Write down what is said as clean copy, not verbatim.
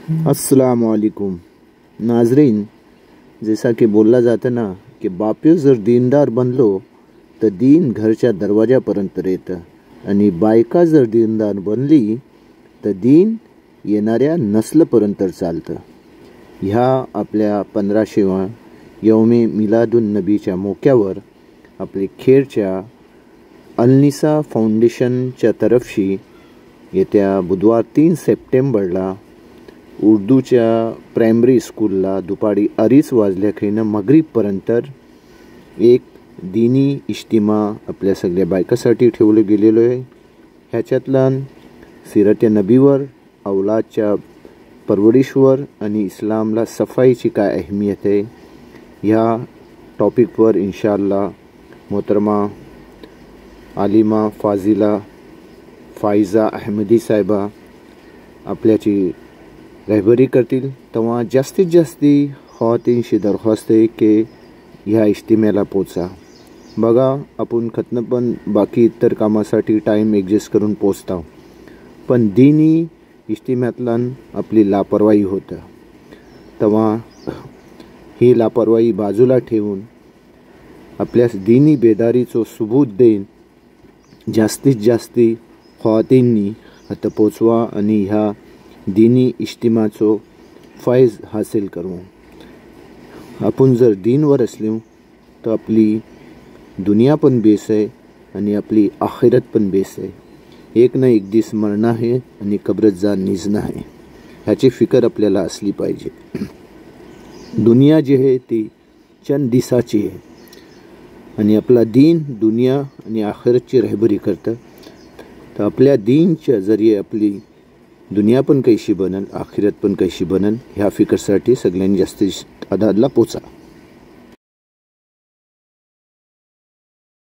अस्सलाम वालेकुम नाजरीन, जैसा कि बोलला जातं ना की बाप्यो जर दीनदार बनलो तर दीन घरच्या दरवाजापर्यंत येतं आणि बायका जर दीनदार बनली तर दीन येणाऱ्या नस्लपर्यंत चालतं. ह्या आपल्या 1500व्या यौमे मिलादुन नबीच्या मोक्यावर आपले खेडच्या अलनिसा फाउंडेशनच्या तर्फशी येत्या बुधवार 3 सप्टेंबरला उर्दूच्या प्रायमरी स्कूलला दुपारी 2:30 वाजल्याखाईनं मगरीबपर्यंत एक दीनी इज्तिमा आपल्या सगळ्या बायकासाठी ठेवलं गेलेलं आहे. ह्याच्यातलं सिरत नबीवर, औलादच्या परवरिशवर आणि इस्लामला सफाईची काय अहमियत आहे ह्या टॉपिकवर इंशाअल्लाह मोहतरमा आलिमा फाजिला फायझा अहमदी साहेबा आपल्याची रहबरी करतील. तेव्हा जास्तीत जास्ती खवातींशी दरख्वास्त आहे की ह्या इज्तिम्याला पोचा. बघा, आपण खतनं पण बाकी इतर कामासाठी टाईम ॲडजस्ट करून पोचता, पण दीनी इज्तिम्यातलन आपली लापरवाही होतं. तेव्हा ही लापरवाही बाजूला ठेवून आपल्या दीनी बेदारीचो सबूत देईन जास्तीत जास्ती खवातींनी आता पोचवा आणि ह्या दीनी इज्तिमाचो फैज हासिल करू. आपण जर दीनवर असलो तर आपली दुनिया पण बेस आहे आणि आपली आखिरत पण बेस आहे. एक ना एक दिस मरणं आहे आणि कब्रत जाण निजणं आहे. ह्याची फिकर आपल्याला असली पाहिजे. दुनिया जी आहे ती चंद दिसाची आहे आणि आपला दीन दुनिया आणि आखिरतची रहबरी करतं. तर आपल्या दीनच्या जरिये आपली दुनिया पण कैशी बनन, आखिरत पण कैशी बनन ह्या फिकरसाठी सगळ्यांनी जास्तीत आदादला पोचा.